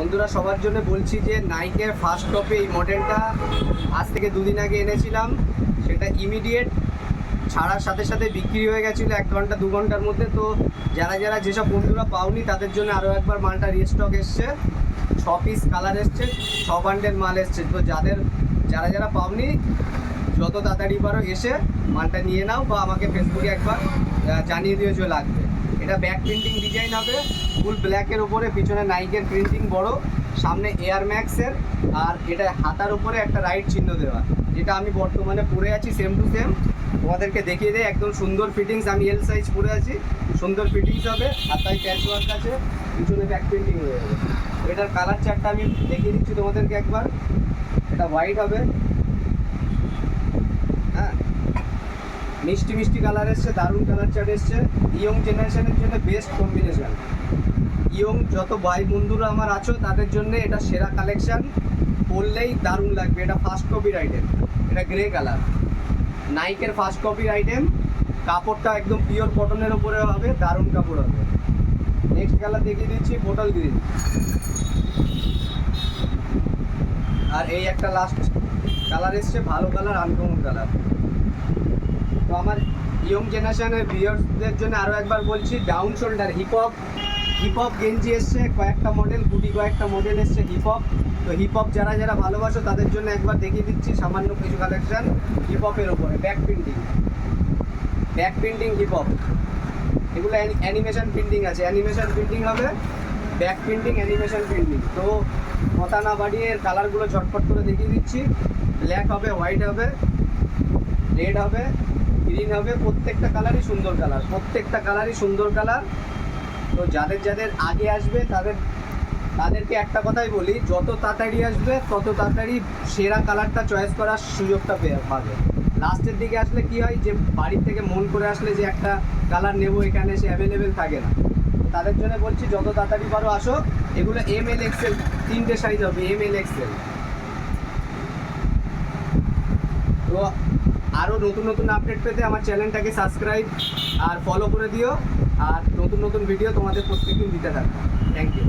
বন্ধুরা সবার জন্য বলছি যে নাইকের ফার্স্ট কপি এই মডেলটা আজ থেকে দুদিন আগে এনেছিলাম। সেটা ইমিডিয়েট ছাড়ার সাথে সাথে বিক্রি হয়ে গেছিলো 1 ঘন্টা 2 ঘন্টার মধ্যে। তো যারা যারা যেসব বন্ধুরা পাওনি তাদের জন্য আরও একবার মালটা রিস্টক এসছে। 6 পিস কালার এসছে, 6 বান্ডেল মাল এসছে। তো যারা যারা পাওনি যত তাড়াতাড়ি পারো এসে মালটা নিয়ে নাও, বা আমাকে ফেসবুকে একবার জানিয়ে দিও যে লাগবে। এটা ব্যাক প্রিন্টিং ডিজাইন হবে, ফুল ব্ল্যাকের উপরে, পিছনে নাইকের প্রিন্টিং বড়, সামনে এয়ার ম্যাক্সের, আর এটা হাতার উপরে একটা রাইট চিহ্ন দেওয়া, যেটা আমি বর্তমানে পরে আছি সেম টু সেম। তোমাদেরকে দেখিয়ে দেয় একদম সুন্দর ফিটিংস। আমি এল সাইজ পরে আছি, সুন্দর ফিটিংস হবে। হাতায় প্যাচ ওয়ার্ক আছে, পিছনে ব্যাক প্রিন্টিং হয়ে যাবে। এটার কালার চার্টটা আমি দেখিয়ে দিচ্ছি তোমাদেরকে একবার। এটা হোয়াইট হবে, হ্যাঁ, মিষ্টি মিষ্টি কালার এসছে, দারুণ কালার চার্ট এসছে। ইয়ং জেনারেশনের জন্য বেস্ট কম্বিনেশন। ইয়ং যত ভাই বন্ধুরা আমার আছো তাদের জন্য এটা সেরা কালেকশান, পরলেই দারুণ লাগবে। এটা ফার্স্ট কপির আইটেম, এটা গ্রে কালার, নাইকের ফার্স্ট কপির আইটেম। কাপড়টা একদম পিওর কটনের উপরে হবে, দারুণ কাপড় হবে। নেক্সট কালার দেখিয়ে দিচ্ছি, বোটল গ্রিন। আর এই একটা লাস্ট কালার এসছে, ভালো কালার, আনকমন কালার। তো আমার ইয়ং জেনারেশনের ভিউয়ার্সদের জন্য আরও একবার বলছি, ডাউন শোল্ডার হিপ হপ গেঞ্জি এসছে, কয়েকটা মডেল, কয়েকটা মডেল এসছে হিপ হপ। তো হিপ হপ যারা যারা ভালোবাসো তাদের জন্য একবার দেখিয়ে দিচ্ছি সামান্য কিছু কালেকশান হিপ হপের ওপরে। ব্যাক প্রিন্টিং হিপ হপ, এগুলো অ্যানিমেশন প্রিন্টিং আছে, অ্যানিমেশন প্রিন্টিং হবে, ব্যাক প্রিন্টিং, অ্যানিমেশন প্রিন্টিং। তো কথা না বাড়িয়ে এর কালারগুলো ঝটপট করে দেখিয়ে দিচ্ছি। ব্ল্যাক হবে, হোয়াইট হবে, রেড হবে, গ্রিন হবে। প্রত্যেকটা কালারই সুন্দর কালার। তো যাদের আগে আসবে তাদেরকে একটা কথাই বলি, যত তাড়াতাড়ি আসবে তত তাড়াতাড়ি সেরা কালারটা চয়েস করার সুযোগটা পাবে। লাস্টের দিকে আসলে কি হয়, যে বাড়ির থেকে মন করে আসলে যে একটা কালার নেবো, এখানে সে অ্যাভেলেবেল থাকে না। তাদের জন্য বলছি যত তাড়াতাড়ি পারো আসো। এগুলো ML XL 3টে সাইজ হবে, ML XL। তো আরও নতুন নতুন আপডেট পেতে আমার চ্যানেলটাকে সাবস্ক্রাইব আর ফলো করে দিও, আর নতুন নতুন ভিডিও তোমাদের প্রত্যেকদিন দিতে থাকবো। Thank you.